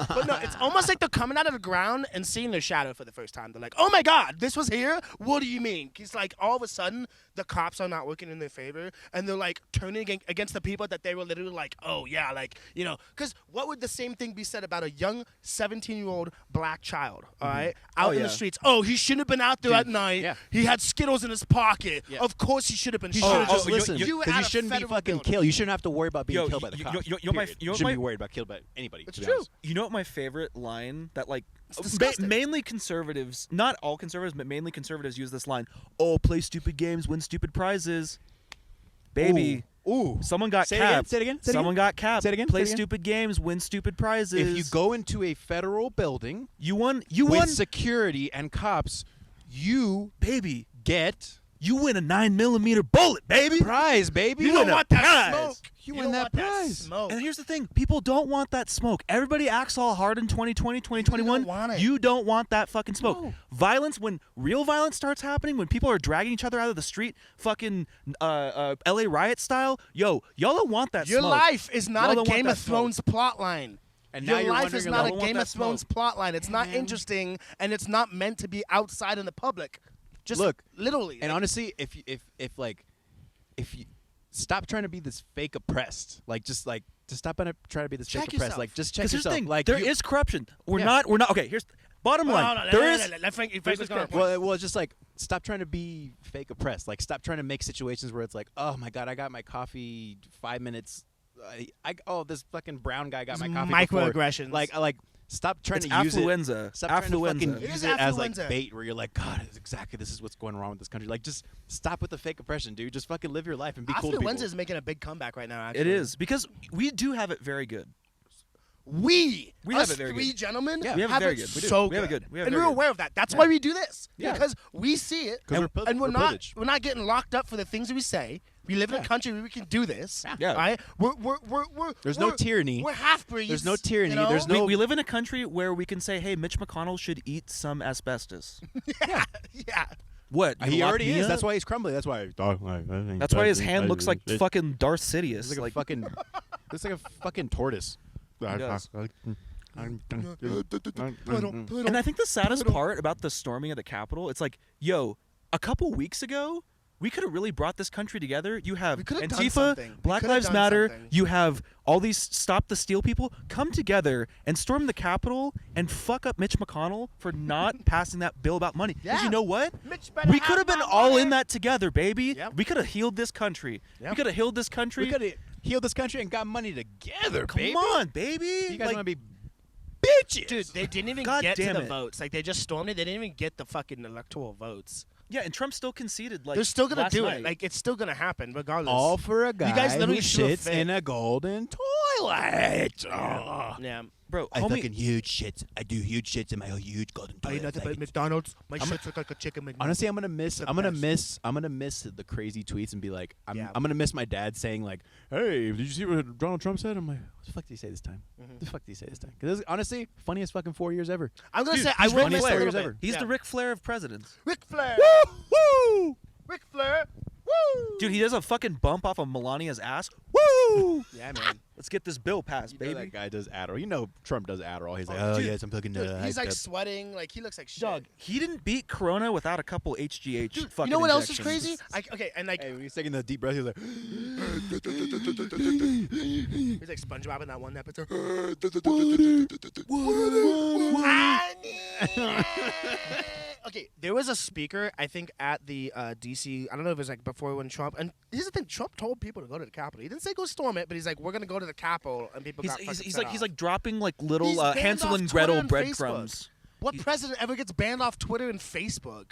But no, it's almost like they're coming out of the ground and seeing their shadow for the first time. They're like, oh my God, this was here? What do you mean? It's like all of a sudden, the cops are not working in their favor, and they're like turning against the people that they were literally like, oh yeah, like, you know, because what would the same thing be said about a young 17-year-old black child, all right, out in yeah. the streets? Oh, he shouldn't have been out there at night. yeah. He had Skittles in his pocket. Yeah. Of course he should have been You shot. should have just you- listened. you- Because you at a shouldn't be federal fucking building. killed. You shouldn't have to worry about being Yo, killed by the you- cops. you know my- period. you know shouldn't my- be worried about killed by anybody. It's to be true. honest. You know what my favorite line that like disgusting. mainly conservatives, not all conservatives, but mainly conservatives use this line. Oh, play stupid games, win stupid prizes. Baby, Ooh. Someone got Say it again, capped. say it again, say it Someone again. got capped. Say it again, Play say it again. stupid games, win stupid prizes. If you go into a federal building you won. with security and cops, you baby. get You win a 9mm bullet, baby. prize, baby. You You win don't a want that prize. smoke. You You win don't that want that prize. smoke. And here's the thing. People don't want that smoke. Everybody acts all hard in 2020, 2021. don't want it. You don't want that fucking smoke. No. Violence, when real violence starts happening, when people are dragging each other out of the street, fucking LA riot style, yo, y'all don't want that Your smoke. life is not Y'all a don't want Game that of Thrones smoke. plot line. And now Your you're life wondering is about not I a don't want Game that of Thrones smoke. plot line. It's not Man. interesting, and it's not meant to be outside in the public. Just Look, literally. And like, honestly, if you stop trying to be this fake oppressed, just stop trying to be this Check fake oppressed. yourself. Like just check Because here's the yourself. thing. Like There is corruption. We're Yeah. not. Okay, here's bottom line. hold on, There is. let Frank there's was this going. well, it's just like stop trying to be fake oppressed. Like stop trying to make situations where it's like, oh my god, I got my coffee 5 minutes. This fucking brown guy got my coffee. before. Microaggressions. Like stop trying It's to use affluenza. it. Stop trying to fucking Affluenza. It use is it as like affluenza. bait, where you're like, God, this is what's going wrong with this country. Like just stop with the fake oppression, dude. Just fucking live your life and be cool to people. Affluenza is making a big comeback right now. Actually, It is because we do have it very good. We have us it very three good. gentlemen Yeah, we have it very good. We do. so We have it good. We have it and very we're good. aware of that. That's why we do this. Yeah. Because we see it, 'Cause and we're we're not privileged. we're not getting locked up for the things that we say. We live in a country where we can do this. Yeah. Right? There's no tyranny. We're half breeds. There's no tyranny. You know? There's no- We live in a country where we can say, "Hey, Mitch McConnell should eat some asbestos." yeah. What? You He lock already me is. up? That's why he's crumbly. That's why. That's why his hand looks like fucking Darth Sidious. Looks like a fucking. Looks like a fucking tortoise. does. Mm. And I think the saddest part about the storming of the Capitol, it's like, yo, a couple weeks ago, we could have really brought this country together. You have We could have done Antifa, something. We Black could have Lives done Matter. something. You have all these Stop the Steal people come together and storm the Capitol and fuck up Mitch McConnell for not passing that bill about money. Because Yeah. you know what? Mitch better We could have been my all money. in that together, baby. Yep. We could have healed this country. Yep. We could have healed this country. We could have healed this country and got money together, Come baby. on, baby. You guys Like, want to be bitches, Dude, they didn't even God get to damn the it. votes. Like they just stormed it. They didn't even get the fucking electoral votes. yeah, and Trump still conceded. Like They're still gonna last do night. it. Like it's still gonna happen regardless. all for a guy guys literally who threw a shits fit. in a golden toilet. Yeah. bro, I homie, fucking huge shits. I do huge shits in my huge golden I toilet. eat nothing Like, but McDonald's. My shits look like a chicken McNugget. honestly, I'm gonna miss. The I'm gonna best. miss the crazy tweets and be like, Yeah. I'm gonna miss my dad saying like, "Hey, did you see what Donald Trump said?" I'm like, "What the fuck did he say this time? What the fuck did he say this time?" Because honestly, funniest fucking 4 years ever. I'm gonna Dude, say I he's will Ric miss a Flair. little Ever. bit. he's Yeah. the Ric Flair of presidents. Ric Flair. Woo! Ric Flair. Woo. Dude, he does a fucking bump off of Melania's ass. Woo! Yeah, man. Let's get this bill passed, You know baby. that guy does Adderall. You know Trump does Adderall. He's like, Oh, "Oh dude. yes, I'm fucking." Dude, he's hyped like up." sweating. Like he looks like shit. Dog, he didn't beat Corona without a couple HGH Dude, fucking you know what else is injections. crazy? Okay, and like Hey, when he's taking the deep breath, he's like, he's like SpongeBob in that one episode. Okay, there was a speaker I think at the DC. I don't know if it was like before when Trump. And here's the thing: Trump told people to go to the Capitol. He didn't say go storm it, but he's like, we're gonna go to the Capitol, and people got fucking set He's off. like dropping like little He's banned Hansel off and Twitter Gretel and breadcrumbs. What president ever gets banned off Twitter and Facebook?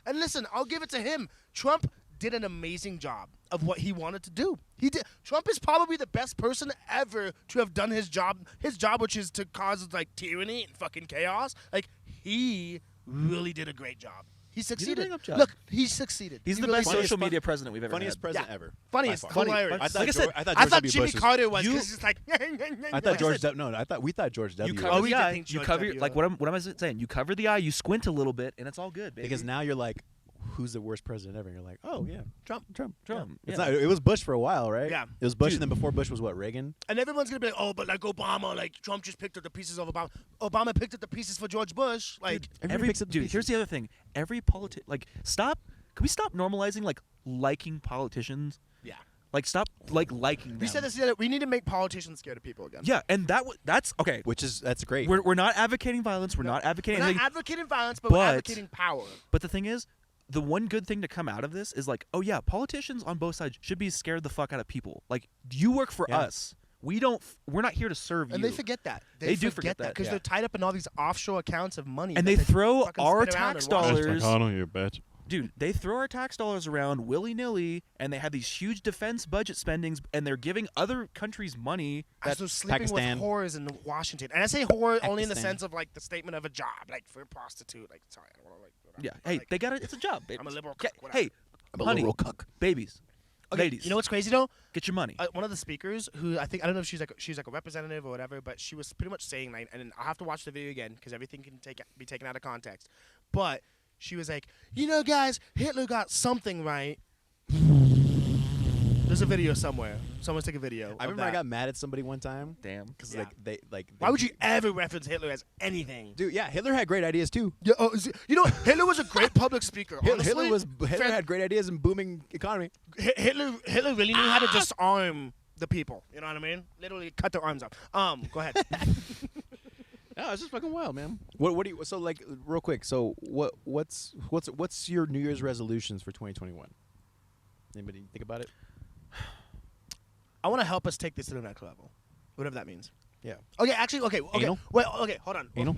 And listen, I'll give it to him. Trump did an amazing job of what he wanted to do. He did. Trump is probably the best person ever to have done his job, which is to cause like tyranny and fucking chaos. Like he really did a great job. He succeeded. bang up job. Look, he succeeded. He's He the really best did. social media president we've ever funniest had. president Yeah. ever. Funniest, By far. hilarious. I thought Like I said, I I thought W. Jimmy Bush was- Carter was You- because it's like. I thought George. We thought George W. You was. cover Oh, the we did eye. think You George cover W. like what am I saying? You cover the eye. You squint a little bit, and it's all good, baby. Because now you're like, who's the worst president ever? And you're like, oh yeah, Trump. Trump. It's yeah. not. It was Bush for a while, right? Yeah. It was Bush, Dude. and then before Bush was what? Reagan. And everyone's gonna be like, oh, but like Obama, like Trump just picked up the pieces of Obama. Obama picked up the pieces for George Bush. Like, Everybody picks up the dude, pieces. here's the other thing. Every stop. Can we stop normalizing like liking politicians? yeah. Like stop like liking them. We said this the other. We need to make politicians scared of people again. Yeah, and that's okay. That's great. We're not advocating violence. We're not advocating We're not anything. advocating violence, but we're But- advocating power. But the thing is, the one good thing to come out of this is like, oh yeah, politicians on both sides should be scared the fuck out of people. Like, you work for Yeah. us. We're not here to serve And you. they forget that. They do forget that, because yeah. they're tied up in all these offshore accounts of money. And that they throw fucking our spin around tax in Washington. dollars. McConnell, you bitch. Dude, they throw our tax dollars around willy-nilly, and they have these huge defense budget spendings, and they're giving other countries money. That's so sleeping Pakistan. with whores in Washington. And I say whore only in the Pakistan. sense of, like, the statement of a job. Like, for a prostitute. Like, sorry, I don't want to, like... whatever. Yeah, But, hey, like, they got it. It's a job, baby. I'm a liberal Yeah, cuck, whatever. hey, I'm a honey, liberal cuck. babies, Okay, ladies, you know what's crazy, though? get your money. One of the speakers, who I don't know if she's like a representative or whatever, but she was pretty much saying, like, and I'll have to watch the video again because everything can be taken out of context. But she was like, you know, guys, Hitler got something right. There's a video somewhere. Someone's taking a video. I remember I got mad at somebody one time Damn. because Yeah. Why would you ever reference Hitler as anything? Dude, yeah, Hitler had great ideas too. Yeah, you know, Hitler was a great public speaker. Honestly, Hitler had great ideas and booming economy. Hitler really knew how to disarm the people. You know what I mean? Literally cut their arms off. Go ahead. No, it's just fucking wild, man. What do you? So like, real quick. So what's your New Year's resolutions for 2021? Anybody think about it? I want to help us take this to the next level, whatever that means. Yeah. Okay, actually, okay. Anal? Wait, okay, hold on. Anal?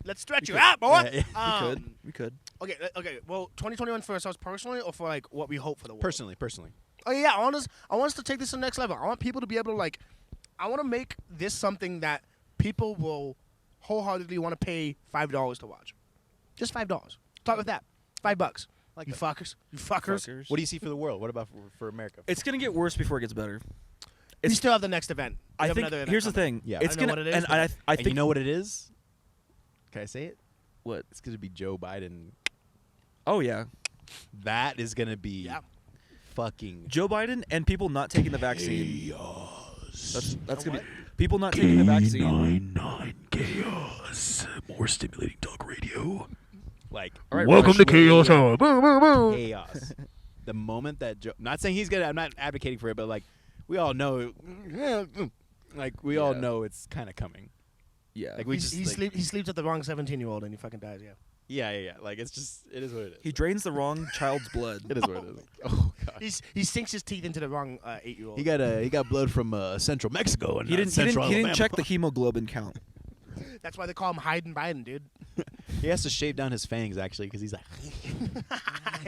Let's stretch you out, boy. Yeah, We could. Okay. Well, 2021 for ourselves personally, or for like what we hope for the world. Personally. Oh yeah, I want us to take this to the next level. I want people to be able to like. I want to make this something that people will wholeheartedly want to pay $5 to watch. Just $5. Start with that. $5. Like you that. fuckers. You fuckers. What do you see for the world? What about for America? It's gonna get worse before it gets better. We still have the next event. We I have think another event here's the coming. thing. Yeah. It's I don't know gonna. what it is, and but- I And think you know what it is? Can I say it? what? It's going to be Joe Biden. Oh yeah, That is going to be Yeah. fucking Joe Biden and people not taking the vaccine. That's gonna be people not taking the vaccine. 99 Chaos. More stimulating talk radio. like All right, Welcome Rush. to Chaos Hour. Boo, boo, boo. chaos. The moment that Joe, not saying he's gonna, I'm not advocating for it, but like we all know, we all Yeah. know it's kind of coming. Yeah. Like we He just, he sleeps with the wrong 17-year-old and he fucking dies. Yeah. yeah. Like it's just, it is what it is. He drains the wrong child's blood. It is what it is. Oh god. He sinks his teeth into the wrong 8-year-old. He got blood from central Mexico and He didn't central check the hemoglobin count. That's why they call him Hayden Biden, dude. He has to shave down his fangs actually because he's like.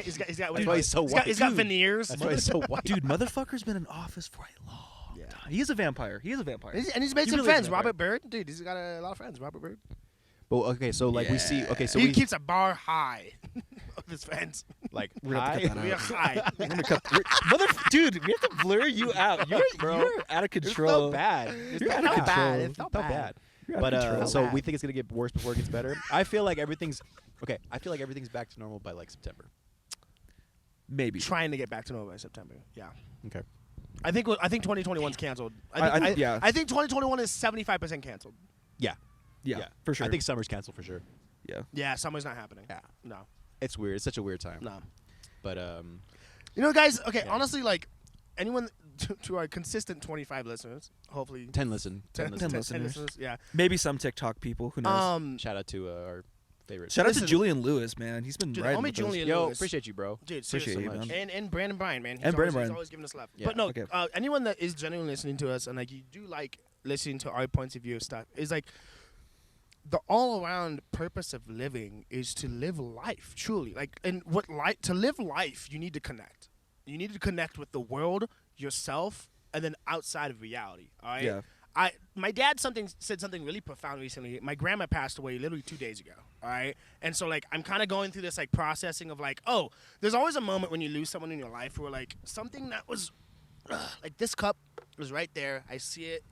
he's got. That's why he's so white. He's got Dude. veneers. That's why he's so white. Dude, motherfucker's been in office for a long time. He is a vampire. He is a vampire. And he's made He some really is friends. a vampire. Robert Bird, dude, he's got a lot of friends. Robert Bird. But okay, so like we see. Okay, so he we keeps a bar high of his friends. like We're gonna have to high. cut that We are out. high. Dude, we have to blur you out. You're out of It control. felt bad. It You're felt out of bad. control. It felt bad. You're out But of control. so Bad. we think it's gonna get worse before it gets better. I feel like everything's okay. I feel like everything's back to normal by like September. Maybe. Trying to get back to normal by September. Yeah. Okay. I think 2021's canceled. yeah. I think 2021 is 75% canceled. Yeah. Yeah, for sure. I think summer's canceled for sure. Yeah. Yeah, summer's not happening. Yeah. No. It's weird. It's such a weird time. No. But You know, guys. Okay, Yeah. honestly, like anyone to our consistent 25 listeners, hopefully 10 listen. 10 10 listen. listeners. Yeah. Maybe some TikTok people. Who knows? Shout out to our favorite. Shout out to listen- Julian Lewis, man. He's been Dude, riding homie with us. Julian Yo, Lewis. appreciate you, bro. Dude, Appreciate seriously. you, man. And Brandon Bryan, man. And Brandon He's Bryan. always giving us love. Yeah. But no, Okay. anyone that is genuinely listening to us and like you do like listening to our points of view of stuff is like the all-around purpose of living is to live life, truly. Like, and to live life, you need to connect. You need to connect with the world, yourself, and then outside of reality. All right. Yeah. My dad said something really profound recently. My grandma passed away literally 2 days ago. All right, and so like I'm kind of going through this like processing of like, oh, there's always a moment when you lose someone in your life where like something that was like this cup was right there. I see it.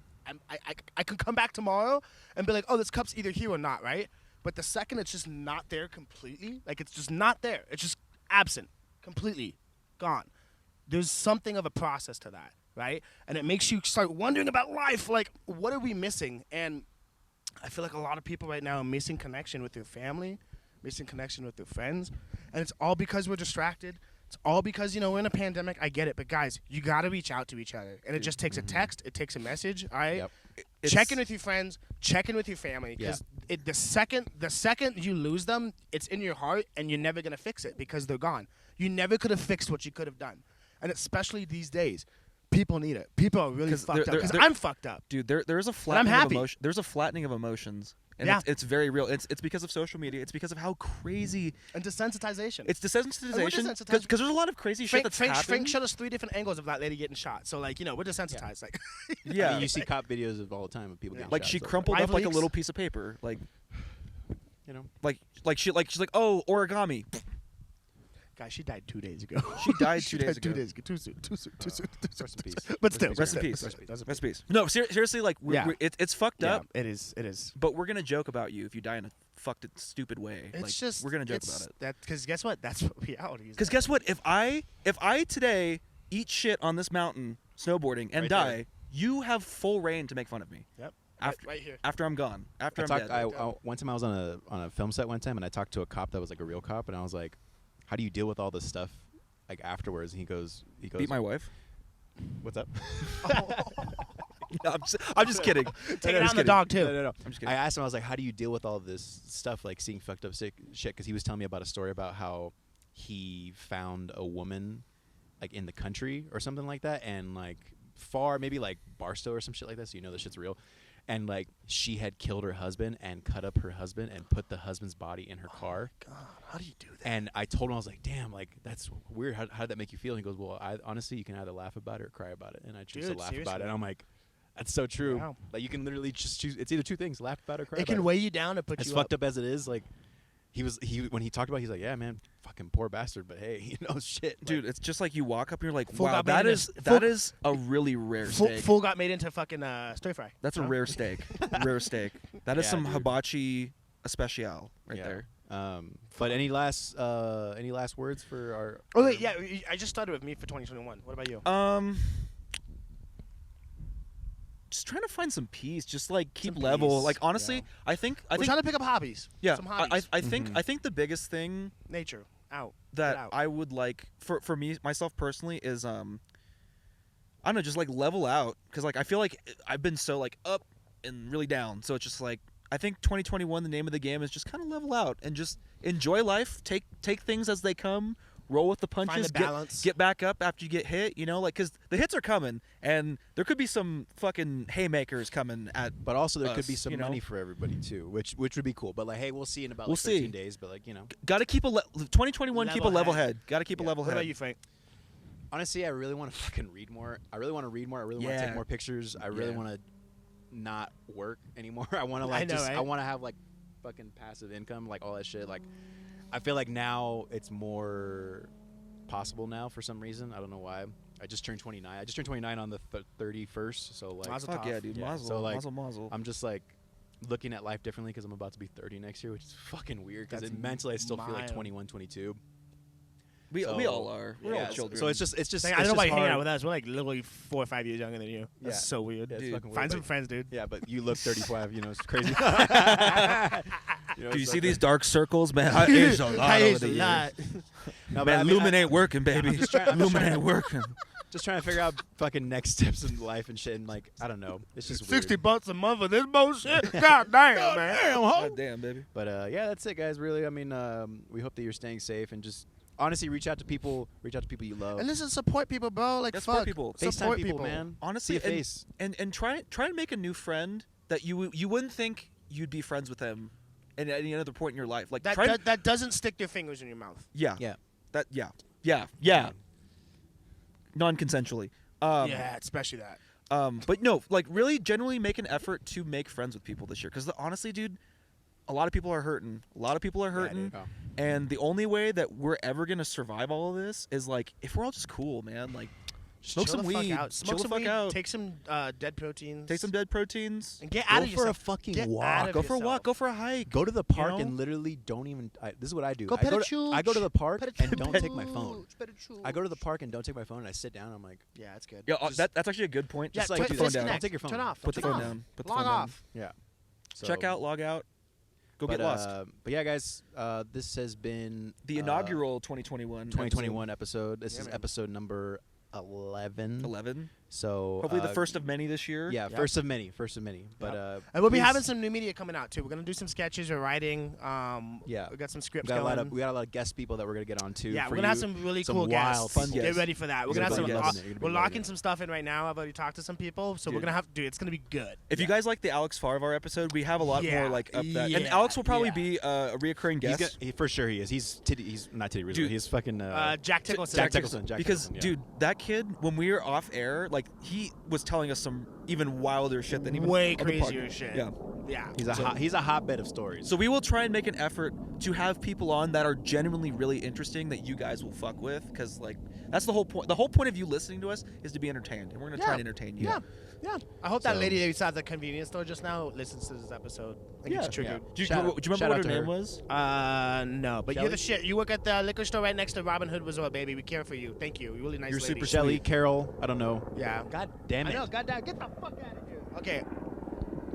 I can come back tomorrow and be like, oh, this cup's either here or not, right? But the second it's just not there completely, like it's just not there. It's just absent, completely gone. There's something of a process to that, right? And it makes you start wondering about life. Like, what are we missing? And I feel like a lot of people right now are missing connection with their family, missing connection with their friends. And it's all because we're distracted. It's all because, we're in a pandemic. I get it. But, guys, you got to reach out to each other. And it just takes a text. It takes a message, all right? Yep. Check in with your friends. Check in with your family. Because the second you lose them, it's in your heart, and you're never going to fix it because they're gone. You never could have fixed what you could have done. And especially these days, people need it. People are really fucked up. Because I'm fucked up. Dude, there's a flattening happy. of emotion. There's a flattening of emotions And Yeah. it's very real. It's because of social media. It's because of how crazy. And desensitization. It's desensitization desensitized. because there's a lot of crazy shit that's happened. Frank showed us 3 different angles of that lady getting shot. So like, we're desensitized. Like, Yeah, I mean, you see cop videos of all the time of people getting like shot, she so, crumpled Live up like a leaks. little piece of paper, like you know. she's like, oh, origami. guys, she died 2 days ago. She died She 2 days died 2 ago. days ago. Too soon. Rest in peace. But still, Rest in peace. Rest in peace. Rest in peace. No, seriously, like Yeah. it's fucked Yeah, up. it is. It is. But we're gonna joke about you if you die in a fucked stupid way. It's like, just we're gonna joke about it. That because guess what? That's what reality is. Because guess what? If I today eat shit on this mountain snowboarding and Right die, there. you have full reign to make fun of me. Yep. After right here. after I'm gone. After I'm dead. One time I was on a film set one time, and I talked to a cop that was like a real cop, and I was like, "How do you deal with all this stuff like afterwards?" And he goes, Beat my wife. "What's up?" No, I'm just kidding. Take it on the dog too. No. I'm just kidding. I asked him, I was like, "How do you deal with all this stuff, like seeing fucked up shit?" Because he was telling me about a story about how he found a woman, like in the country or something like that, and like far, maybe like Barstow or some shit like that. So this shit's real. And like she had killed her husband and cut up her husband and put the husband's body in her car. God, how do you do that? And I told him, I was like, "Damn, like that's weird. How did that make you feel?" And he goes, "Well, honestly, you can either laugh about it or cry about it." And I choose to Dude, laugh about seriously. it. And I'm like, that's so true. Wow. Like you can literally just choose. It's either two things: laugh about it or cry It about can it. weigh you down and put As you fucked up as it is, like when he talked about it, he's like, "Yeah, man, fucking poor bastard, but hey, shit." Dude, it's just like you walk up and you're like, Full wow, got made that into- is a really rare Full, steak. full got made into fucking stir fry. That's a Huh? rare steak. Rare steak. That is Yeah, some dude. hibachi especial right Yeah. there. But any last words for our? Oh wait, yeah. I just started with me for 2021. What about you? Just trying to find some peace. Just like keep Some level. peace, Like honestly, yeah. I think We're trying to pick up hobbies. yeah. Some hobbies. I think the biggest thing Nature. Out. that Get out. I would like for me myself personally is I don't know, just like level out, because like I feel like I've been so like up and really down, so it's just like I think 2021 the name of the game is just kind of level out and just enjoy life, take things as they come, roll with the punches, balance. get back up after you get hit, like because the hits are coming and there could be some fucking haymakers coming at. But also there could us, be some money for everybody too, which would be cool. But like, hey, we'll see in about We'll like 13 see. days. But like, Got to keep 2021 keep a Level level head. head. Got to keep a level What head. about you, Frank? honestly, I really want to fucking read more. I really want to read more. I really want to Yeah. take more pictures. I really Yeah. want to not work anymore. I want to I like know, just. right? I want to have like fucking passive income, like all that shit. Like, I feel like now it's more possible now for some reason. I don't know why. I just turned 29. I just turned 29 on the 31st. So like, Mazel Fuck tov. yeah, dude. Yeah, Mazel, so, like, mazel, mazel. I'm just like looking at life differently because I'm about to be 30 next year, which is fucking weird because That's mentally I still feel like mild. 21, 22. we so- all are. We're Yeah, all children. So it's just Like, I don't know why you're hanging out with us. We're like literally 4 or 5 years younger than you. That's Yeah. so weird. Yeah, it's Dude, fucking weird, Find some but- friends, dude. Yeah, but you look 35. It's crazy. Do you see these dark circles, man? I aged a lot I over aged the a years. lot. No, but Man, I mean, Lumen ain't working, baby. I'm just trying Lumen to- ain't working. just trying to figure out fucking next steps in life and shit. And like, I don't know. It's just weird. $60 a month for this bullshit. God damn, man. God damn, baby. But yeah, that's it, guys. Really, I mean, we hope that you're staying safe and just honestly reach out to people. Reach out to people you love. And listen, support people, bro. Like, Yeah, fuck. support people. FaceTime Support people, man. Honestly, see a face. and try and make a new friend that you wouldn't think you'd be friends with him at any other point in your life. Like That doesn't stick your fingers in your mouth. yeah, Yeah. that yeah, non-consensually. Yeah, especially that. But no, like really, genuinely make an effort to make friends with people this year. Because honestly, dude, a lot of people are hurting. dude. Oh. And the only way that we're ever gonna survive all of this is like if we're all just cool, man. Like smoke Chill some the fuck weed, out. chill Smoke the some fuck weed. out, Take some dead proteins. take some dead proteins, And get out Go of for yourself. a fucking Get walk. out of go for a yourself. walk, go for a hike. Go to the park know? and literally don't even. This is what I do. Go I go, pet a to, I go to the park Pet a and don't chooch. take my phone. Pet a chooch. I go to the park and don't take my phone. And I sit down. I'm like, Yeah, that's good. Yeah, Just- that's actually a good point. Yeah, Just like, put the dude, phone disconnect. down. Don't take your phone. Turn off. Put the Turn phone off. down. Put the Log phone down. off. yeah. So, Check out, log out, go get lost. But yeah, guys, this has been The inaugural 2021 2021 episode. This Yeah, is man. episode number 11. 11. So Hopefully the first of many this year. Yeah, first of many. But and we'll be please- having some new media coming out too. We're gonna do some sketches or writing. Yeah. We got some we scripts got a lot going. of guest people that we're gonna get on too. Yeah, for we're gonna have you. some really Some cool wild, guests. fun Get guests. ready for that. We're You're gonna have gonna some. be loving it. You're gonna be We're loving locking it. some stuff in right now. I've already talked to some people, so we're Dude. gonna have. Dude, it's gonna be good. If you guys like the Alex Farvar episode, we have a lot more like up that. And Alex will probably be a reoccurring guest. For sure he is. He's Titty. He's not Titty Roosevelt. Dude. He's fucking Jack Tickleson. Jack Tickleson. Because, Tickleson, yeah. dude, that kid, when we were off air, like, he was telling us some even wilder shit than even Way other crazier podcasts. shit. Yeah. Yeah. He's a hotbed of stories. So we will try and make an effort to have people on that are genuinely really interesting that you guys will fuck with, because, like, that's the whole point. The whole point of you listening to us is to be entertained, and we're going to try and entertain you. Yeah. Yeah. I hope that So- lady that at the convenience store just now listens to this episode. Like Yeah, it's triggered. Do you Shout remember out what her to name her. was? No, but you're Shelly? the shit. You work at the liquor store right next to Robin Hood Resort, baby. We care for you. Thank you. You're really nice You're lady. super Shelly, sweet. Carol, I don't know. Yeah. God damn I it. know. Goddamn. Get the fuck out of here. Okay.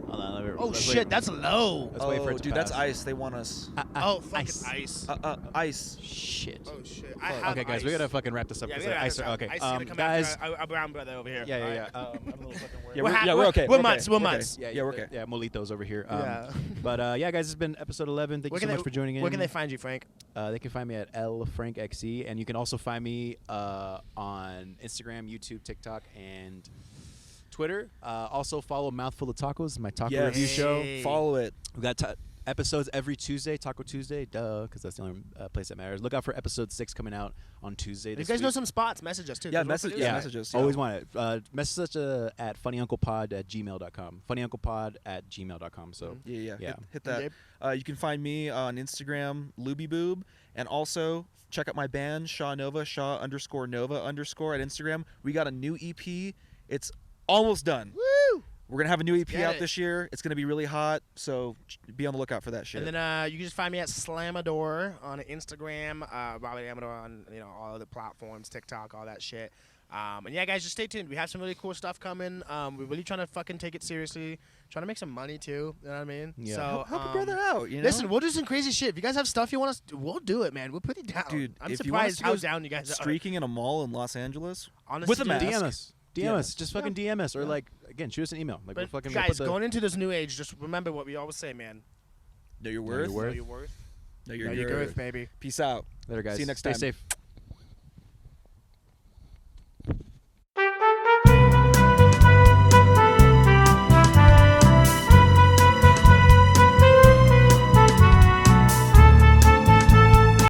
Hold on, Oh let's shit, wait. that's low. Let's wait for it to dude, that's pass. ice. They want us. Oh, fucking ice. Ice. Shit. Oh shit. I have Okay, guys, we ice. gotta fucking wrap this up. Yeah, we 'cause gotta wrap ice. this up. Okay, Ice is gonna come guys. after our brown brother over here. Yeah. All right. I'm a little fucking worried. Yeah, We're we're, we're- okay. we're okay. mutts, we're okay. mutts. Yeah, we're okay. Yeah, Molitos over here. Yeah. But yeah, guys, this has been episode 11. Thank you so much for joining in. Where can they find you, Frank? They can find me at lfrankxe, and you can also find me on Instagram, YouTube, TikTok, and Twitter. Also follow Mouthful of Tacos, my taco Yes. review show. Hey. Follow it. We got episodes every Tuesday, Taco Tuesday, because that's the only place that matters. Look out for episode 6 coming out on Tuesday. If you this guys know week. some spots, message us too. Yeah, 'cause we're message. producers. Yeah, message us. Yeah. Always want it. Message us at funnyyunclepod@gmail.com. Funnyyunclepod@gmail.com. So Yeah. Yeah. Hit that. Gabe? You can find me on Instagram, LubyBoob, and also check out my band, Shaw Nova, Shaw_Nova_ at Instagram. We got a new EP. It's almost done. Woo! We're gonna have a new EP Get out it. this year. It's gonna be really hot, so be on the lookout for that shit. And then you can just find me at Slamador on Instagram, Robert Amador on all the platforms, TikTok, all that shit. And yeah, guys, just stay tuned. We have some really cool stuff coming. We're really trying to fucking take it seriously, trying to make some money too. You know what I mean? Yeah. So help a brother out. You know? Listen, we'll do some crazy shit. If you guys have stuff you want us, we'll do it, man. We're pretty down. Dude, I'm if you want us surprised to how go down you guys are. streaking in a mall in Los Angeles Honestly, with a dude, mask. DM us. DM Yeah. us. Just fucking DM us. Or again, shoot us an email. Like, we're But fucking guys, we'll put going into this new age, just remember what we always say, man. Know your Know your worth. worth. Know your worth. Know Know your your girth, girth. baby. Peace out. Later, guys. See you next Stay time. safe.